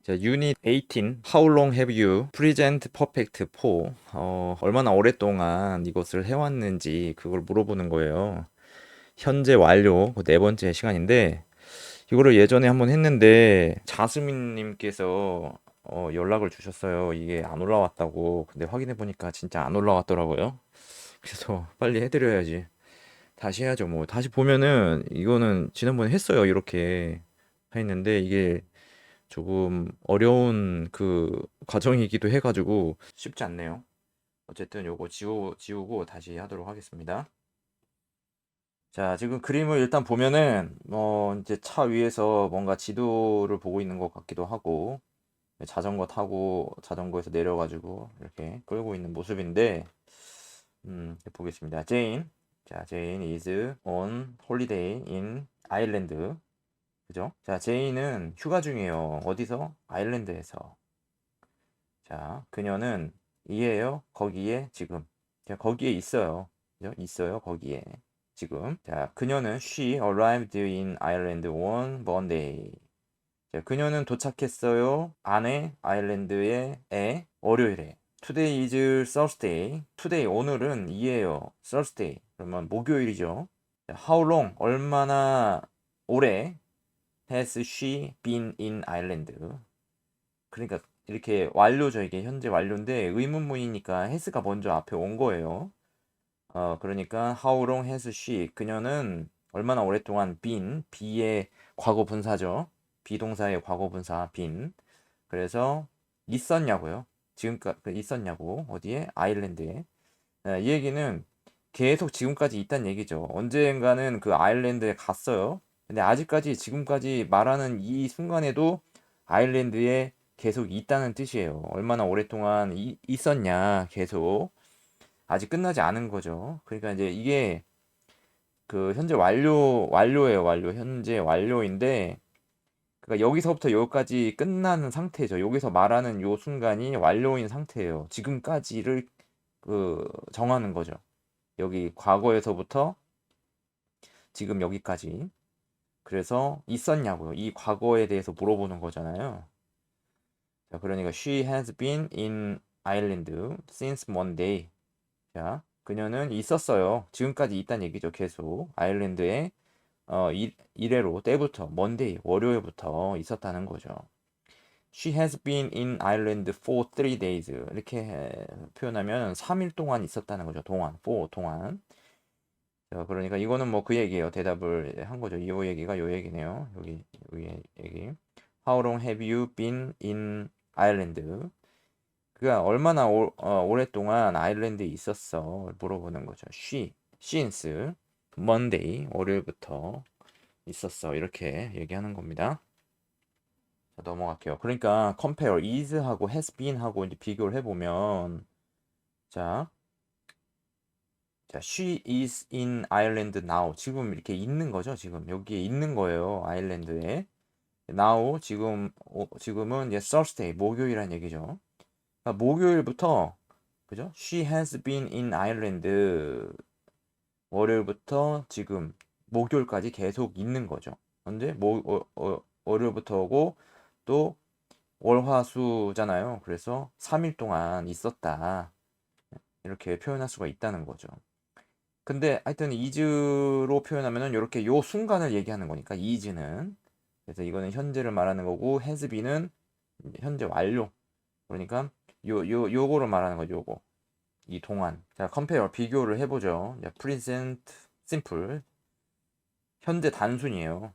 자, Unit 18. How long have you present perfect for? 얼마나 오랫동안 이것을 해왔는지 그걸 물어보는 거예요. 현재 완료 그 네 번째 시간인데 이거를 예전에 한번 했는데 자스민님께서 연락을 주셨어요. 이게 안 올라왔다고. 근데 확인해 보니까 진짜 안 올라왔더라고요. 그래서 빨리 해드려야지. 다시 해야죠. 뭐 다시 보면은 이거는 지난번에 했어요. 이렇게 했는데 이게 조금 어려운 그 과정이기도 해가지고 쉽지 않네요. 어쨌든 요거 지우고 다시 하도록 하겠습니다. 자, 지금 그림을 일단 보면은 이제 차 위에서 뭔가 지도를 보고 있는 것 같기도 하고 자전거 타고 자전거에서 내려가지고 이렇게 끌고 있는 모습인데 보겠습니다. 제인. 자, 제인 is on holiday in Ireland. 그죠? 자, 제인은 휴가 중이에요. 어디서? 아일랜드에서. 자, 그녀는 이에요. 거기에 지금. 자, 거기에 있어요. 그죠? 있어요. 거기에 지금. 자, 그녀는 she arrived in Ireland on Monday. 자, 그녀는 도착했어요. 안에 아일랜드에 월요일에. Today is Thursday. Today 오늘은 이에요. Thursday. 그러면 목요일이죠. 자, how long 얼마나 오래 has she been in Ireland? 그러니까 이렇게 완료죠. 이게 현재 완료인데 의문문이니까 has가 먼저 앞에 온 거예요. 그러니까 how long has she? 그녀는 얼마나 오랫동안 been, be의 과거 분사죠. 비동사의 과거 분사 been. 그래서 있었냐고요. 지금까지 있었냐고. 어디에? 아일랜드에. 이 얘기는 계속 지금까지 있단 얘기죠. 언젠가는 그 아일랜드에 갔어요. 근데 아직까지 지금까지 말하는 이 순간에도 아일랜드에 계속 있다는 뜻이에요. 얼마나 오랫동안 있었냐, 계속. 아직 끝나지 않은 거죠. 그러니까 이제 이게 그 현재 완료예요, 완료. 현재 완료인데, 그러니까 여기서부터 여기까지 끝나는 상태죠. 여기서 말하는 요 순간이 완료인 상태예요. 지금까지를 그 정하는 거죠. 여기 과거에서부터 지금 여기까지. 그래서 있었냐고요. 이 과거에 대해서 물어보는 거잖아요. 자, 그러니까 she has been in Ireland since Monday. 자, 그녀는 있었어요. 지금까지 있다는 얘기죠. 계속 아일랜드에 이래로 때부터 Monday 월요일부터 있었다는 거죠. She has been in Ireland for 3 days. 이렇게 표현하면 3일 동안 있었다는 거죠. for 동안. 자, 그러니까 이거는 뭐 그 얘기예요. 대답을 한 거죠. 이 얘기가 요 얘기네요. 여기 얘기. How long have you been in Ireland? 그가 얼마나 오랫동안 아일랜드에 있었어? 물어보는 거죠. since Monday 월요일부터 있었어. 이렇게 얘기하는 겁니다. 자, 넘어갈게요. 그러니까 compare is하고 has been하고 이제 비교를 해보면 자, she is in Ireland now. 지금 이렇게 있는 거죠. 지금 여기에 있는 거예요. 아일랜드에. now 지금은 이제 Thursday 목요일이란 얘기죠. 그러니까 목요일부터 그죠? She has been in Ireland 월요일부터 지금 목요일까지 계속 있는 거죠. 언제 월요일부터 오고 또 월화수잖아요. 그래서 3일 동안 있었다. 이렇게 표현할 수가 있다는 거죠. 근데 하여튼 is로 표현하면은 이렇게 요 순간을 얘기하는 거니까 is는 그래서 이거는 현재를 말하는 거고 has been은 현재 완료. 그러니까 요거를 말하는 거죠. 요거. 이 동안. 자, compare 비교를 해보죠. 자, present simple 현재 단순이에요.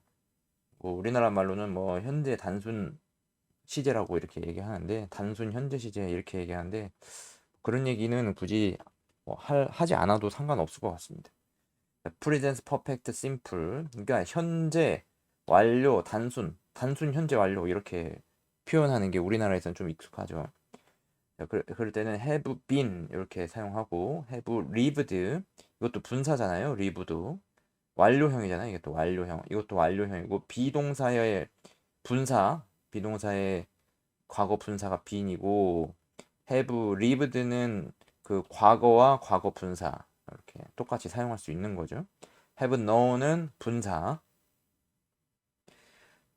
뭐 우리나라 말로는 뭐 현재 단순 시제라고 이렇게 얘기하는데 단순 현재 시제 이렇게 얘기하는데 그런 얘기는 굳이 뭐 하지 않아도 상관없을 것 같습니다. present perfect simple 그러니까 현재 완료 단순 현재 완료 이렇게 표현하는 게 우리나라에서는 좀 익숙하죠. 자, 그럴 때는 have been 이렇게 사용하고 have lived 이것도 분사잖아요. live도 완료형이잖아요. 이것도 완료형. 이것도 완료형이고 비동사의 분사 비동사의 과거 분사가 being이고 have lived는 그 과거와 과거 분사 이렇게 똑같이 사용할 수 있는 거죠. have known은 분사.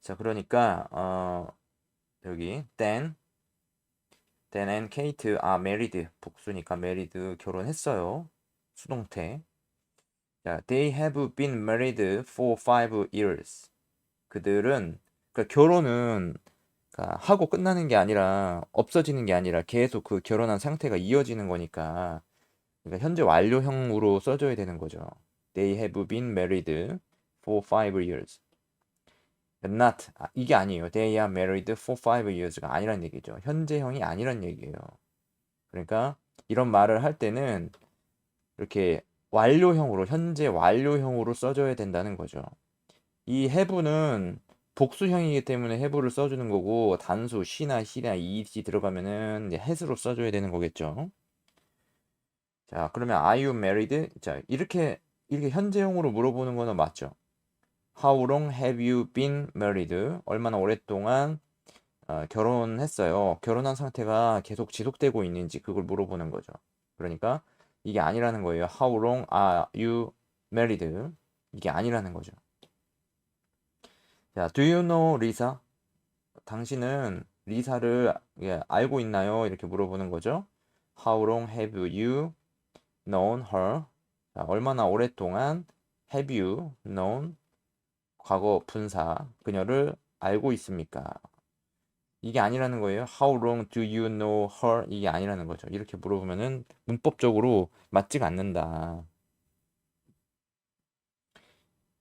자, 그러니까 여기 Dan and Kate are married. 복수니까 married 결혼했어요. 수동태. 자, they have been married for 5 years. 그들은 그러니까 결혼은 그러니까 하고 끝나는 게 아니라 없어지는 게 아니라 계속 그 결혼한 상태가 이어지는 거니까 그러니까 현재 완료형으로 써줘야 되는 거죠. They have been married for 5 years. Not 이게 아니에요. They are married for 5 years가 아니란 얘기죠. 현재형이 아니란 얘기예요. 그러니까 이런 말을 할 때는 이렇게 완료형으로 현재 완료형으로 써줘야 된다는 거죠. 이 have는 복수형이기 때문에 have를 써주는 거고 단수 she나 he나 it 들어가면은 이제 has로 써줘야 되는 거겠죠. 자, 그러면 are you married? 자, 이렇게 현재형으로 물어보는 거는 맞죠. How long have you been married? 얼마나 오랫동안 결혼했어요. 결혼한 상태가 계속 지속되고 있는지 그걸 물어보는 거죠. 그러니까 이게 아니라는 거예요. How long are you married? 이게 아니라는 거죠. 자, do you know Lisa? 당신은 리사를 알고 있나요? 이렇게 물어보는 거죠. How long have you known her? 자, 얼마나 오랫동안 have you known 과거 분사 그녀를 알고 있습니까? 이게 아니라는 거예요. How long do you know her? 이게 아니라는 거죠. 이렇게 물어보면은 문법적으로 맞지가 않는다.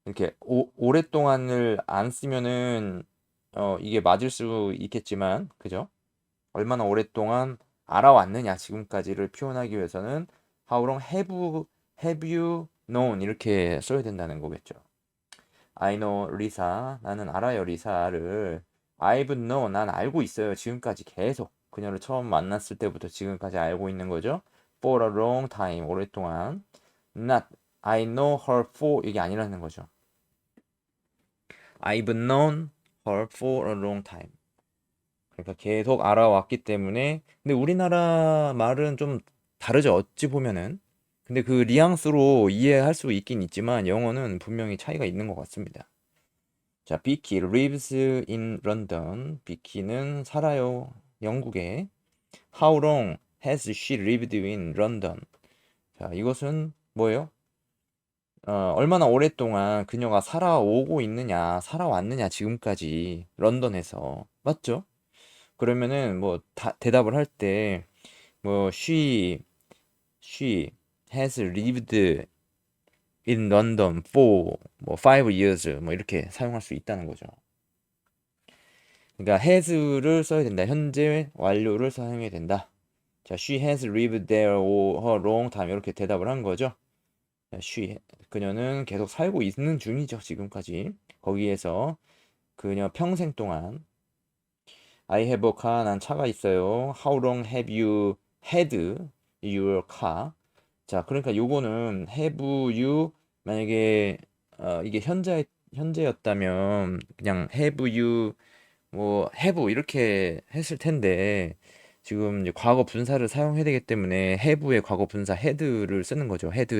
이렇게 오랫동안을 안 쓰면은 이게 맞을 수 있겠지만 그죠? 얼마나 오랫동안 알아왔느냐 지금까지를 표현하기 위해서는 How long have you known 이렇게 써야 된다는 거겠죠. I know Lisa. 나는 알아요 리사를. I've known. 난 알고 있어요. 지금까지 계속 그녀를 처음 만났을 때부터 지금까지 알고 있는 거죠. For a long time. 오랫동안. Not I know her for 이게 아니라는 거죠. I've known her for a long time. 그러니까 계속 알아왔기 때문에 근데 우리나라 말은 좀 다르죠. 어찌 보면은. 근데 그 뉘앙스로 이해할 수 있긴 있지만 영어는 분명히 차이가 있는 것 같습니다. 자, 비키 lives in London. 비키는 살아요. 영국에. How long has she lived in London? 자, 이것은 뭐예요? 얼마나 오랫동안 그녀가 살아오고 있느냐, 살아왔느냐, 지금까지 런던에서. 맞죠? 그러면은 뭐 대답을 할 때 뭐 she has lived in London for 뭐 5 years 뭐 이렇게 사용할 수 있다는 거죠. 그러니까 has를 써야 된다. 현재 완료를 사용해야 된다. 자, she has lived there for a long time 이렇게 대답을 한 거죠. 자, 그녀는 계속 살고 있는 중이죠. 지금까지. 거기에서 그녀 평생 동안 I have a car. 난 차가 있어요. How long have you had your car? 자, 그러니까 요거는 have you 만약에 이게 현재였다면 그냥 have you 뭐 have 이렇게 했을 텐데 지금 이제 과거 분사를 사용해야 되기 때문에 have의 과거 분사 had를 쓰는 거죠. had.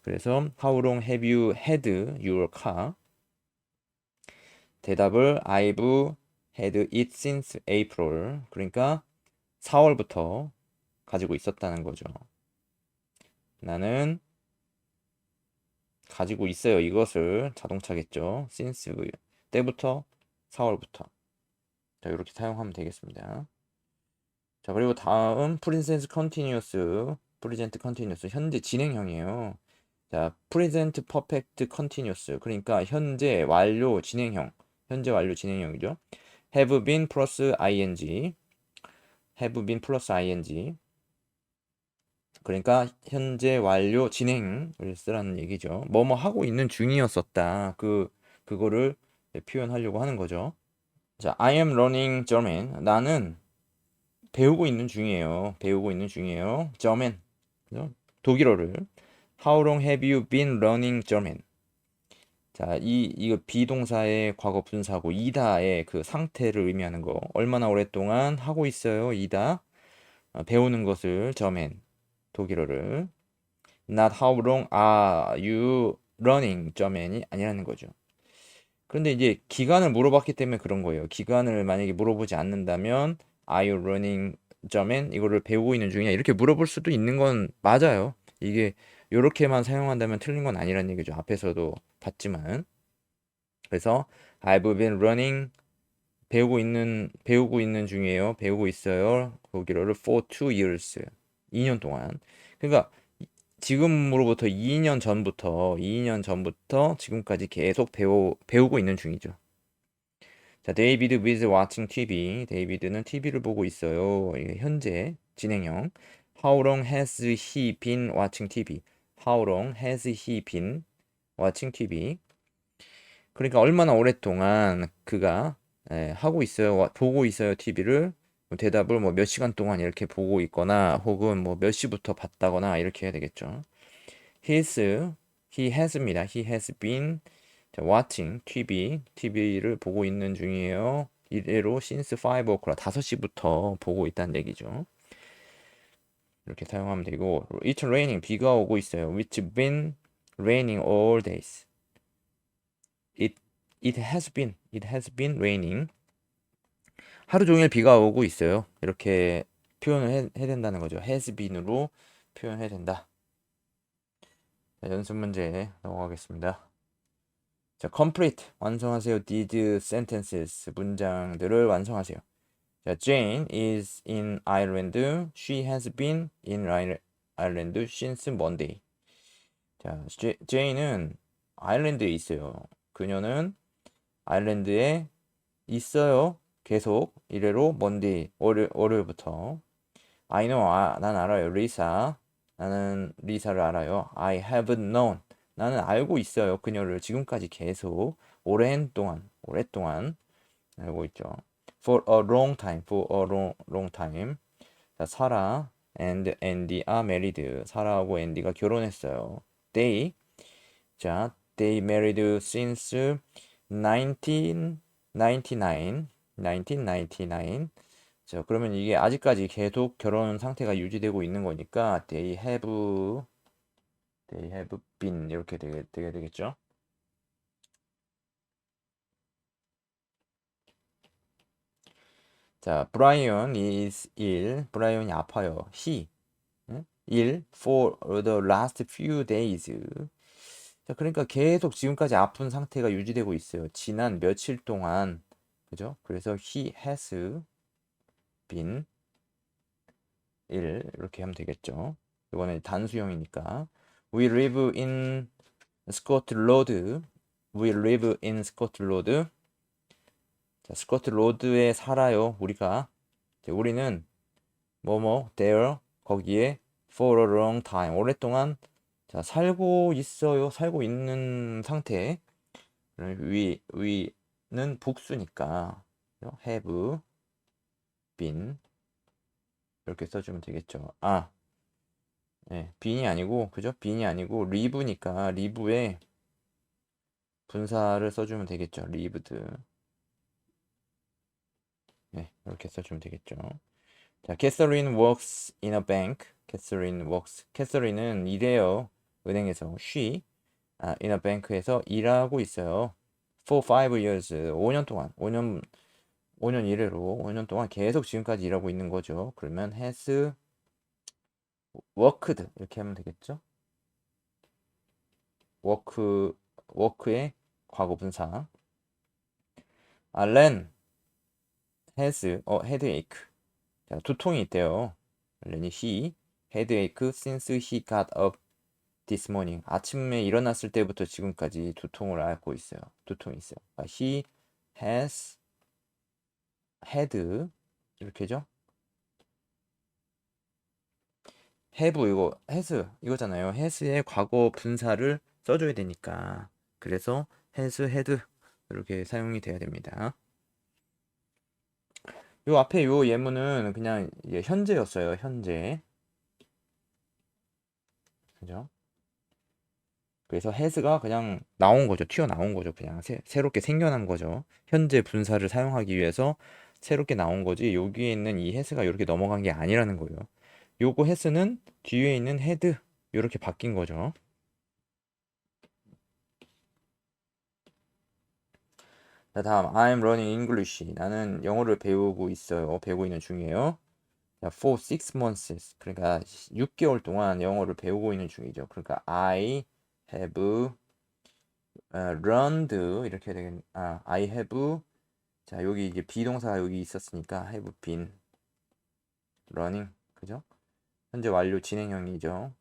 그래서 how long have you had your car? 대답을 I've had it since April. 그러니까 4월부터 가지고 있었다는 거죠. 나는 가지고 있어요. 이것을 자동차겠죠. since 때부터 4월부터. 자, 이렇게 사용하면 되겠습니다. 자, 그리고 다음 present continuous, present continuous 현재 진행형이에요. 자, present perfect continuous 그러니까 현재 완료 진행형, 현재 완료 진행형이죠. have been 플러스 ing, have been 플러스 ing. 그러니까 현재 완료 진행을 쓰라는 얘기죠. 뭐뭐 하고 있는 중이었었다. 그거를 표현하려고 하는 거죠. 자, I am learning German. 나는 배우고 있는 중이에요. 배우고 있는 중이에요. German. 그죠? 독일어를. How long have you been learning German? 자, 이거 비동사의 과거 분사고 이다의 그 상태를 의미하는 거. 얼마나 오랫동안 하고 있어요? 이다. 배우는 것을 German. 독일어를. Not how long are you learning German이 아니라는 거죠. 그런데 이제 기간을 물어봤기 때문에 그런 거예요. 기간을 만약에 물어보지 않는다면 Are you running 점엔 이거를 배우고 있는 중이야? 이렇게 물어볼 수도 있는 건 맞아요. 이게 요렇게만 사용한다면 틀린 건 아니란 얘기죠. 앞에서도 봤지만. 그래서 I've been running 배우고 있는 중이에요. 배우고 있어요. 거기를 for 2 years. 2년 동안. 그러니까 지금으로부터 2년 전부터 지금까지 계속 배우고 있는 중이죠. 자, 데이비드 with watching TV. 데이비드는 TV를 보고 있어요. 이게 현재 진행형. How long has he been watching TV? How long has he been watching TV? 그러니까 얼마나 오랫동안 그가 하고 있어요, 보고 있어요, TV를. 대답을 뭐 몇 시간 동안 이렇게 보고 있거나 혹은 뭐 몇 시부터 봤다거나 이렇게 해야 되겠죠. he has입니다. he has been watching TV를 보고 있는 중이에요. 이대로 since 5 o'clock 5시부터 보고 있다는 얘기죠. 이렇게 사용하면 되고 it's raining 비가 오고 있어요. It's been raining all days. It it has been raining. 하루 종일 비가 오고 있어요. 이렇게 표현을 해야 된다는 거죠. has been으로 표현해야 된다. 자, 연습 문제 넘어가겠습니다. 자, complete 완성하세요. These sentences 문장들을 완성하세요. 자, Jane is in Ireland. She has been in Ireland since Monday. 자, 제인은 아일랜드에 있어요. 그녀는 아일랜드에 있어요. 계속 이래로 먼데이 월요일부터. I know 난 알아요. 리사 나는 리사를 알아요. I have known 나는 알고 있어요. 그녀를 지금까지 계속 오랫동안 알고 있죠. For a long time. For a long time. 자, 사라 and Andy are married. 사라하고 앤디가 결혼했어요. They married since 1999. 자, 그러면 이게 아직까지 계속 결혼 상태가 유지되고 있는 거니까 they have been 이렇게 되게 되겠죠. 자, 브라이언 is ill. 브라이언이 아파요. ill for the last few days. 자, 그러니까 계속 지금까지 아픈 상태가 유지되고 있어요. 지난 며칠 동안. 그죠? 그래서 he has been ill 이렇게 하면 되겠죠. 이번엔 단수형이니까. We live in Scotland. We live in Scotland. 자, 스코틀로드에 살아요. 우리는 there 거기에 for a long time 오랫동안 자, 살고 있어요. 살고 있는 상태. we는 복수니까 have been 이렇게 써주면 되겠죠. 네, bean이 아니고 그죠? bean이 아니고 live니까 live에 분사를 써주면 되겠죠. lived. 네, 이렇게 써주면 되겠죠. 자, 캐서린 works in a bank. 캐서린은 일해요. 은행에서. in a bank에서 일하고 있어요. for 5 years. 5년 동안. 5년 이래로 5년 동안 계속 지금까지 일하고 있는 거죠. 그러면 has worked 이렇게 하면 되겠죠. work의 과거 분사. 렌 has a headache. 자, 두통이 있대요. 렌이 he headache since he got up this morning. 아침에 일어났을 때부터 지금까지 두통을 앓고 있어요. 두통이 있어요. he has had 이렇게죠. have 이거 has 이거잖아요. has의 과거 분사를 써줘야 되니까. 그래서 has had 이렇게 사용이 돼야 됩니다. 요 앞에 요 예문은 그냥 현재였어요. 현재. 그죠? 그래서 has가 그냥 나온 거죠. 튀어나온 거죠. 그냥 새롭게 생겨난 거죠. 현재 분사를 사용하기 위해서 새롭게 나온 거지. 여기에 있는 이 has가 이렇게 넘어간 게 아니라는 거예요. 요거 has는 뒤에 있는 had 이렇게 바뀐 거죠. 자, 다음 I'm learning English. 나는 영어를 배우고 있어요. 배우고 있는 중이에요. 자, for 6 months. 그러니까 6개월 동안 영어를 배우고 있는 중이죠. 그러니까 I have learned 이렇게 되겠 I have 자, 여기 이제 비동사가 여기 있었으니까 have been learning. 그죠? 현재 완료 진행형이죠.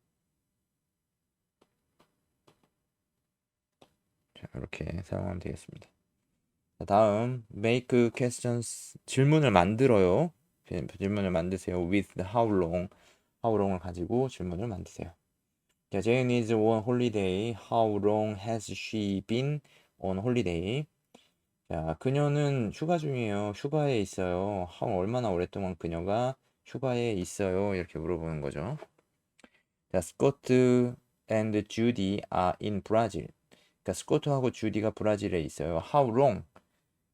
자, 이렇게 사용하면 되겠습니다. 자, 다음 make questions 질문을 만들어요. 질문을 만드세요. with how long how long을 가지고 질문을 만드세요. 자, Jane is on holiday. How long has she been on holiday? 자, 그녀는 휴가 중이에요. 휴가에 있어요. 얼마나 오랫동안 그녀가 휴가에 있어요? 이렇게 물어보는 거죠. 자, Scott and Judy are in Brazil. 그러니까 스코트하고 주디가 브라질에 있어요. How long?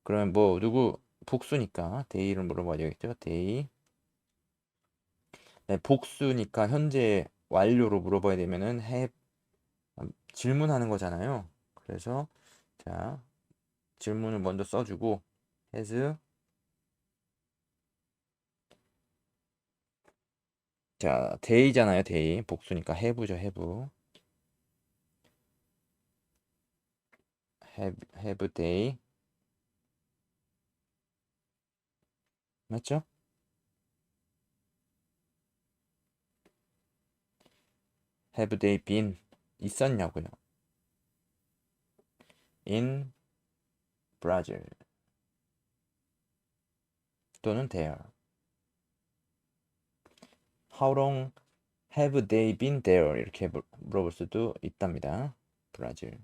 그러면 뭐 누구 복수니까 데이를 물어봐야 되겠죠. 데이. 네, 복수니까 현재 완료로 물어봐야 되면은 have 질문하는 거잖아요. 그래서 자 질문을 먼저 써주고 has 자 day잖아요. day 복수니까 have죠. have day 맞죠? have they been 있었냐고요. in Brazil 또는 there. How long have they been there? 이렇게 물어볼 수도 있답니다. 브라질.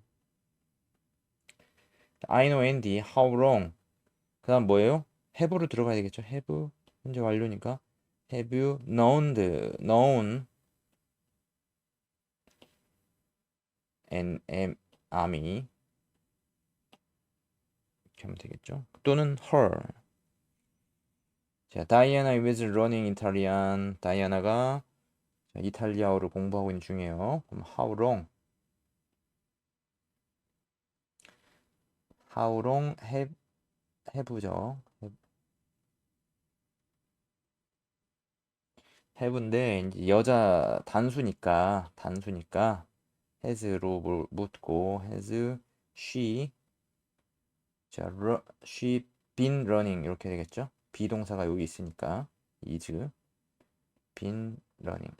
I know Andy. How long? 그 다음 뭐예요? have로 들어가야 되겠죠. have 현재 완료니까 have you known an army 이렇게 하면 되겠죠. 또는 her. 자, Diana is learning Italian. 다이아나가 이탈리아어를 공부하고 있는 중이에요. 그럼 how long? How long have죠. have인데 이제 여자 단수니까 has로 묻고 has she 자 she been running 이렇게 되겠죠. 비동사가 여기 있으니까 is been running.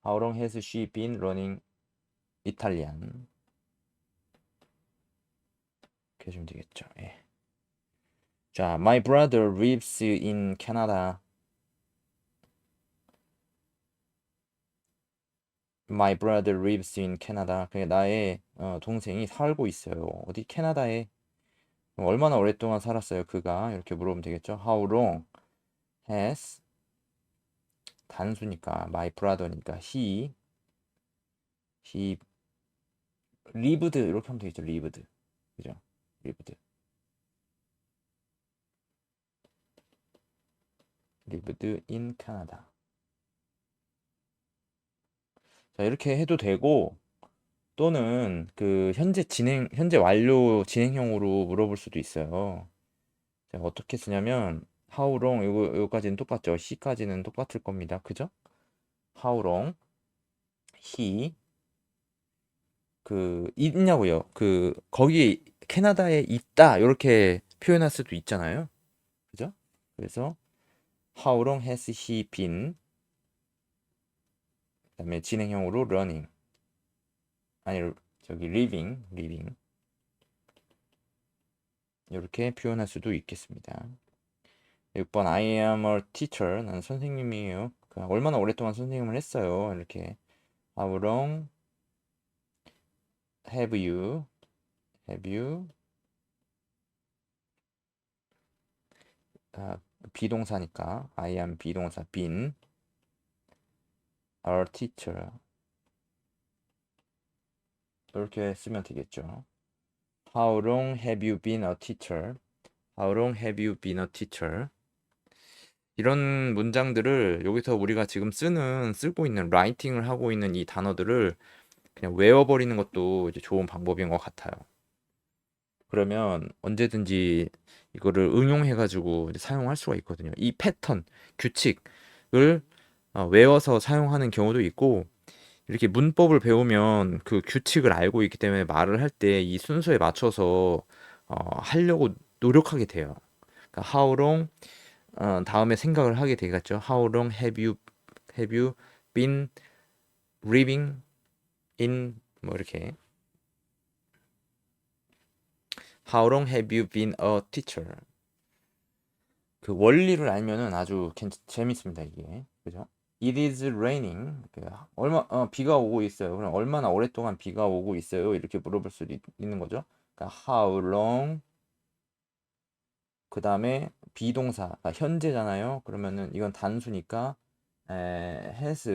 How long has she been running Italian? 이렇게 해주면 되겠죠. 예. 자, my brother lives in Canada. My brother lives in Canada. 그게 나의 동생이 살고 있어요. 어디 캐나다에. 얼마나 오랫동안 살았어요, 그가? 이렇게 물어보면 되겠죠. How long has 단수니까 my brother니까 he lived 이렇게 하면 되겠죠. lived. 그죠? lived in Canada. 자, 이렇게 해도 되고 또는 그 현재 완료 진행형으로 물어볼 수도 있어요. 자, 어떻게 쓰냐면 how long 요거까지는 똑같죠. he까지는 똑같을 겁니다. 그죠? how long he 그 있냐고요. 그 거기에 캐나다에 있다 이렇게 표현할 수도 있잖아요. 그죠? 그래서 how long has he been 그다음에 진행형으로 running 아니 저기 living 이렇게 표현할 수도 있겠습니다. 6번 I am a teacher. 나는 선생님이에요. 그러니까 얼마나 오랫동안 선생님을 했어요. 이렇게 how long have you 아, 비동사니까 I am 비동사 been a teacher 이렇게 쓰면 되겠죠. How long have you been a teacher? How long have you been a teacher? 이런 문장들을 여기서 우리가 지금 쓰고 있는 라이팅을 하고 있는 이 단어들을 그냥 외워버리는 것도 이제 좋은 방법인 것 같아요. 그러면 언제든지 이거를 응용해가지고 이제 사용할 수가 있거든요. 이 패턴, 규칙을 외워서 사용하는 경우도 있고, 이렇게 문법을 배우면 그 규칙을 알고 있기 때문에 말을 할 때 이 순서에 맞춰서 하려고 노력하게 돼요. 그러니까 how long 다음에 생각을 하게 되겠죠. How long have you been living in 뭐 이렇게 How long have you been a teacher? 그 원리를 알면은 아주 재밌습니다, 이게. 그죠? It is raining. 비가 오고 있어요. 그럼 얼마나 오랫동안 비가 오고 있어요? 이렇게 물어볼 수 있는 거죠. 그러니까 how long 그다음에 비동사 현재잖아요. 그러면은 이건 단수니까 has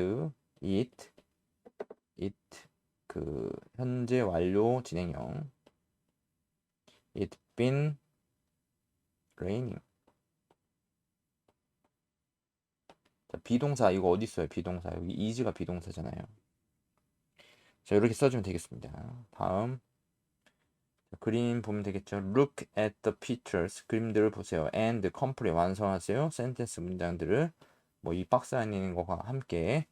it 그 현재 완료 진행형 it been raining. 자, 비동사 이거 어디 있어요? 비동사 여기 is가 비동사잖아요. 자, 이렇게 써주면 되겠습니다. 다음 그림 보면 되겠죠. Look at the pictures. 그림들을 보세요. And complete 완성하세요. 센텐스 문장들을 뭐 이 박스 안에 있는 거와 함께.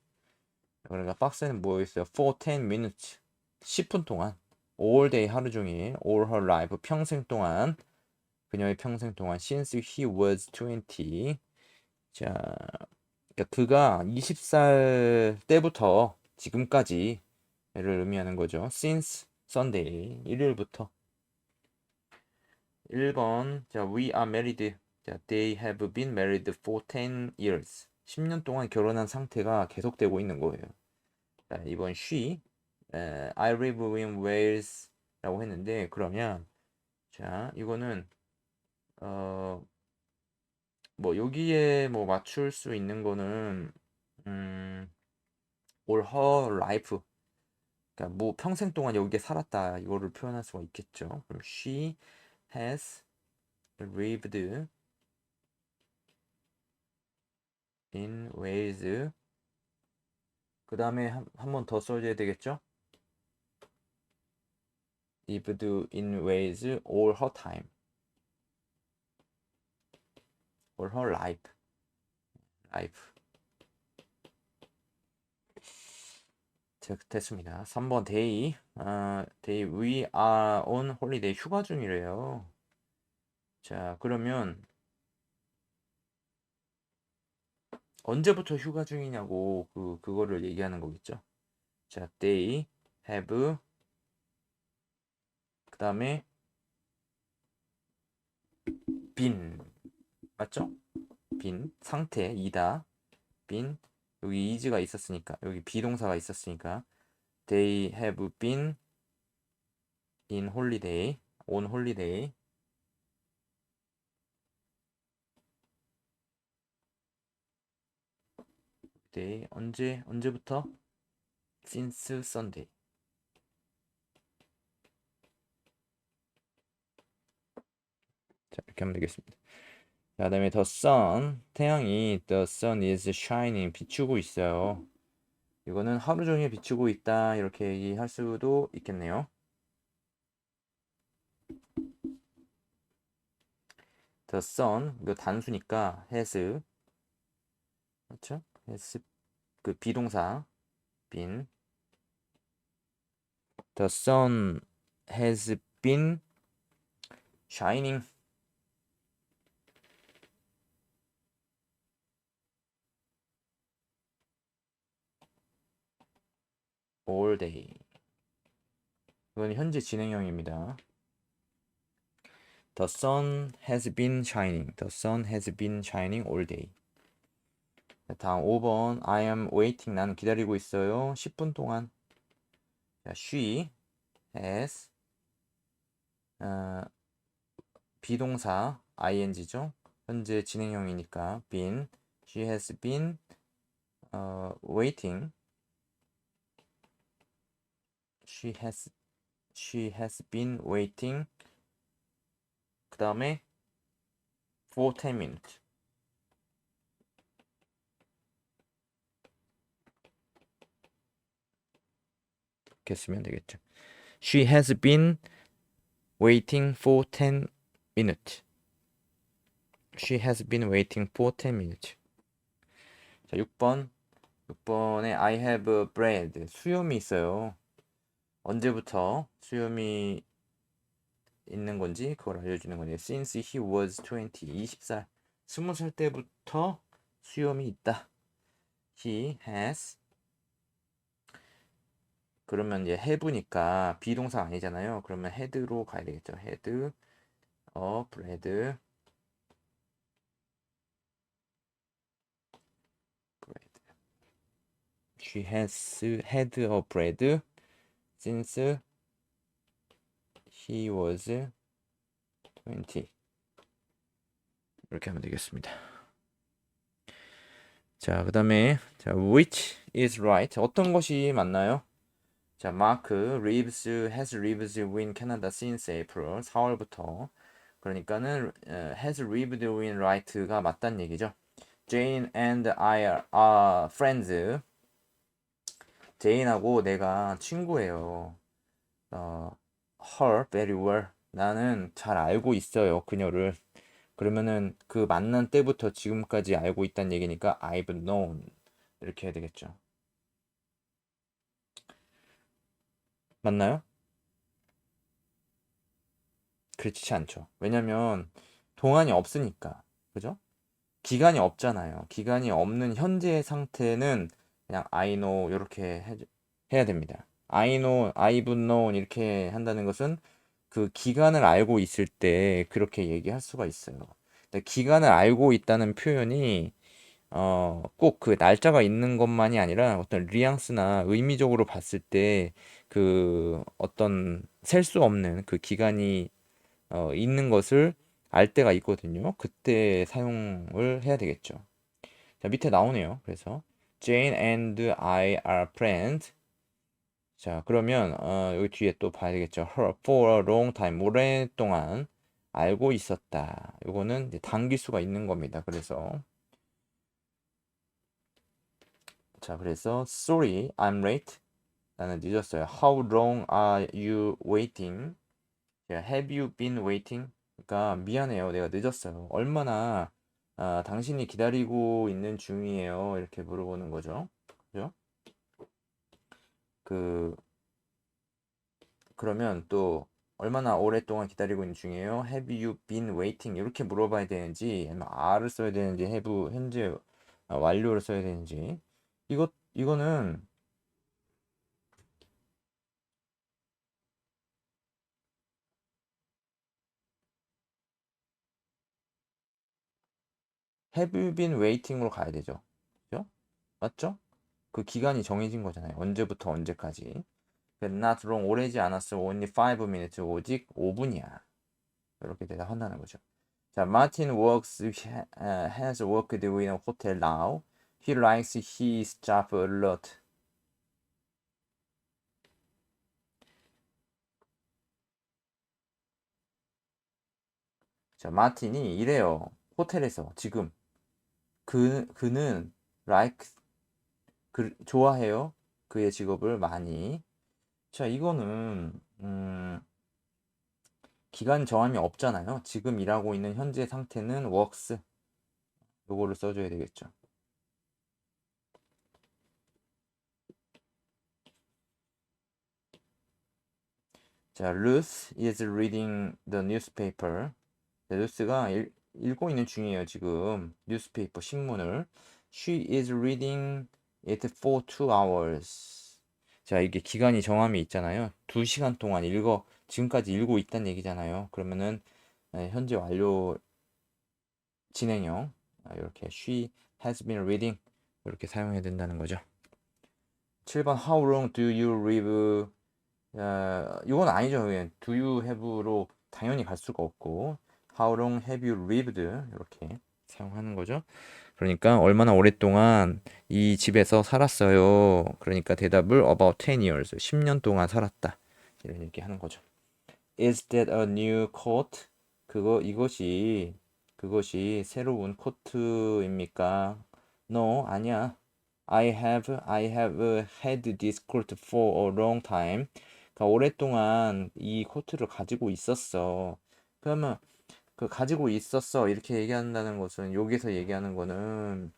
그러니까 박스에는 뭐 있어요? For 10 minutes. 10분 동안. All day 하루 종일. All her life 평생 동안. 그녀의 평생 동안. Since he was 20. 자, 그러니까 그가 20살 때부터 지금까지를 의미하는 거죠. Since Sunday. 일요일부터. 1번. 자, we are married. 자, they have been married for 10 years. 10년 동안 결혼한 상태가 계속되고 있는 거예요. 자, 2번 she. I live in Wales 라고 했는데 그러면 자, 이거는 뭐 여기에 뭐 맞출 수 있는 거는 all her life. 그러니까 뭐 평생 동안 여기에 살았다. 이거를 표현할 수가 있겠죠. 그럼 she has lived in Wales. 그 다음에 한 번 더 써줘야 되겠죠? lived in Wales all her time. all her life. 자, 됐습니다. 3번 day. day we are on holiday. 휴가 중이래요. 자, 그러면 언제부터 휴가 중이냐고 그거를 얘기하는 거겠죠. 자, they have 그 다음에 been 맞죠? been 상태이다. been 여기 is가 있었으니까 여기 비동사가 있었으니까 they have been in holiday on holiday. they 언제부터 since Sunday. 자, 이렇게 하면 되겠습니다. 자, 그다음에 the sun 태양이 the sun is shining 비추고 있어요. 이거는 하루 종일 비추고 있다 이렇게 얘기할 수도 있겠네요. the sun 이거 단수니까 has 그렇죠? has 그 비동사 been the sun has been shining all day. 이건 현재 진행형입니다. The sun has been shining. The sun has been shining all day. 다음 5번. I am waiting. 나는 기다리고 있어요. 10분 동안. 자, she has 비동사 ing죠. 현재 진행형이니까 been. She has been waiting. She has been waiting. 그 다음에 for 10 minutes. 이렇게 쓰면 되겠죠. She has been waiting for 10 minutes. She has been waiting for 10 minutes. 자, 6번에 I have bread. 수염이 있어요. 언제부터 수염이 있는 건지 그걸 알려주는 거네요. Since he was 20, 20살, 20살 때부터 수염이 있다. He has. 그러면 이제 have니까 비동사 아니잖아요. 그러면 had로 가야 되겠죠. had a bread. She has had a bread since he was 20. 이렇게 하면 되겠습니다. 자, 그 다음에 which is right. 어떤 것이 맞나요? 자, Mark has lived in Canada since April. 4월부터. 그러니까는 has lived in right가 맞다는 얘기죠. Jane and I are friends. 제인하고 내가 친구예요. her very well. 나는 잘 알고 있어요, 그녀를. 그러면은 그 만난 때부터 지금까지 알고 있다는 얘기니까 I've known 이렇게 해야 되겠죠. 맞나요? 그렇지 않죠. 왜냐면 동안이 없으니까. 그죠? 기간이 없잖아요. 기간이 없는 현재의 상태는 그냥 I know 이렇게 해야 됩니다. I know, I've known 이렇게 한다는 것은 그 기간을 알고 있을 때 그렇게 얘기할 수가 있어요. 근데 기간을 알고 있다는 표현이 꼭 그 날짜가 있는 것만이 아니라 어떤 뉘앙스나 의미적으로 봤을 때 그 어떤 셀 수 없는 그 기간이 있는 것을 알 때가 있거든요. 그때 사용을 해야 되겠죠. 자, 밑에 나오네요. 그래서 Jane and I are friends. 자, 그러면 여기 뒤에 또 봐야 되겠죠. Her for a long time. 오랫동안 알고 있었다. 요거는 이제 당길 수가 있는 겁니다. 그래서 자, 그래서 sorry, I'm late. 나는 늦었어요. How long are you waiting? Have you been waiting? 그러니까 미안해요. 내가 늦었어요. 얼마나 당신이 기다리고 있는 중이에요. 이렇게 물어보는 거죠. 그죠? 그러면 또 얼마나 오랫동안 기다리고 있는 중이에요? Have you been waiting? 이렇게 물어봐야 되는지, 아니면 are를 써야 되는지, have 현재 완료를 써야 되는지. 이거는 have you been waiting으로 가야 되죠. 그죠? 맞죠? 그 기간이 정해진 거잖아요. 언제부터 언제까지. Not long, 오래지 않았어. Only 5 minutes. 오직 5분이야. 이렇게 대답한다는 거죠. 자, Martin has worked in a hotel now. He likes his job a lot. 자, 마틴이 이래요. 호텔에서 지금 그는 like 좋아해요. 그의 직업을 많이. 자, 이거는 기간 정함이 없잖아요. 지금 일하고 있는 현재 상태는 works. 요거를 써줘야 되겠죠. 자, Ruth is reading the newspaper. 자, 루스가 읽고 있는 중이에요, 지금. 뉴스페이퍼 신문을. She is reading it for 2 hours. 자, 이게 기간이 정함이 있잖아요. 2시간 동안 지금까지 읽고 있다는 얘기잖아요. 그러면은 현재 완료 진행형 이렇게 she has been reading 이렇게 사용해야 된다는 거죠. 7번 How long do you live? 이건 아니죠. Do you have로 당연히 갈 수가 없고 How long have you lived? 이렇게 사용하는 거죠. 그러니까 얼마나 오랫동안 이 집에서 살았어요. 그러니까 대답을 about 10 years, 10년 동안 살았다. 이런 얘기 하는 거죠. Is that a new coat? 그것이 새로운 코트입니까? No, 아니야. I have had this coat for a long time. 그러니까 오랫동안 이 코트를 가지고 있었어. 그러면 그 가지고 있었어 이렇게 얘기한다는 것은 여기서 얘기하는 거는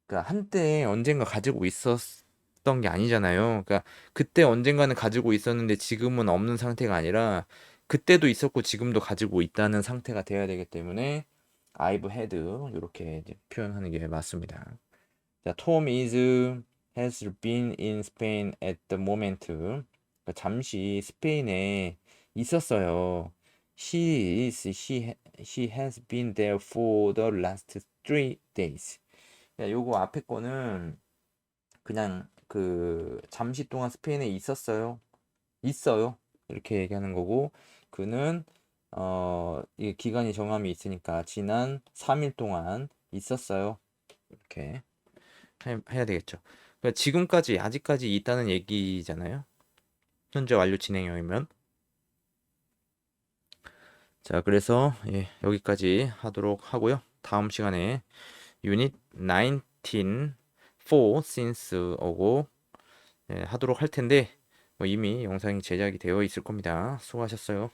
그러니까 한때 언젠가 가지고 있었던 게 아니잖아요. 그러니까 그때 언젠가는 가지고 있었는데 지금은 없는 상태가 아니라 그때도 있었고 지금도 가지고 있다는 상태가 돼야 되기 때문에 I've had 이렇게 이제 표현하는 게 맞습니다. 자, Tom has been in Spain at the moment. 그러니까 잠시 스페인에 있었어요. She has been there for the last 3 days. 야, 요거 앞에 거는 그냥 그 잠시 동안 스페인에 있었어요. 있어요. 이렇게 얘기하는 거고 그는 이 기간이 정함이 있으니까 지난 3일 동안 있었어요. 이렇게 해야 되겠죠. 그러니까 지금까지 아직까지 있다는 얘기잖아요. 현재 완료 진행형이면. 자, 그래서 예, 여기까지 하도록 하고요. 다음 시간에 유닛 19 4 since 오고 예, 하도록 할 텐데 뭐 이미 영상이 제작이 되어 있을 겁니다. 수고하셨어요.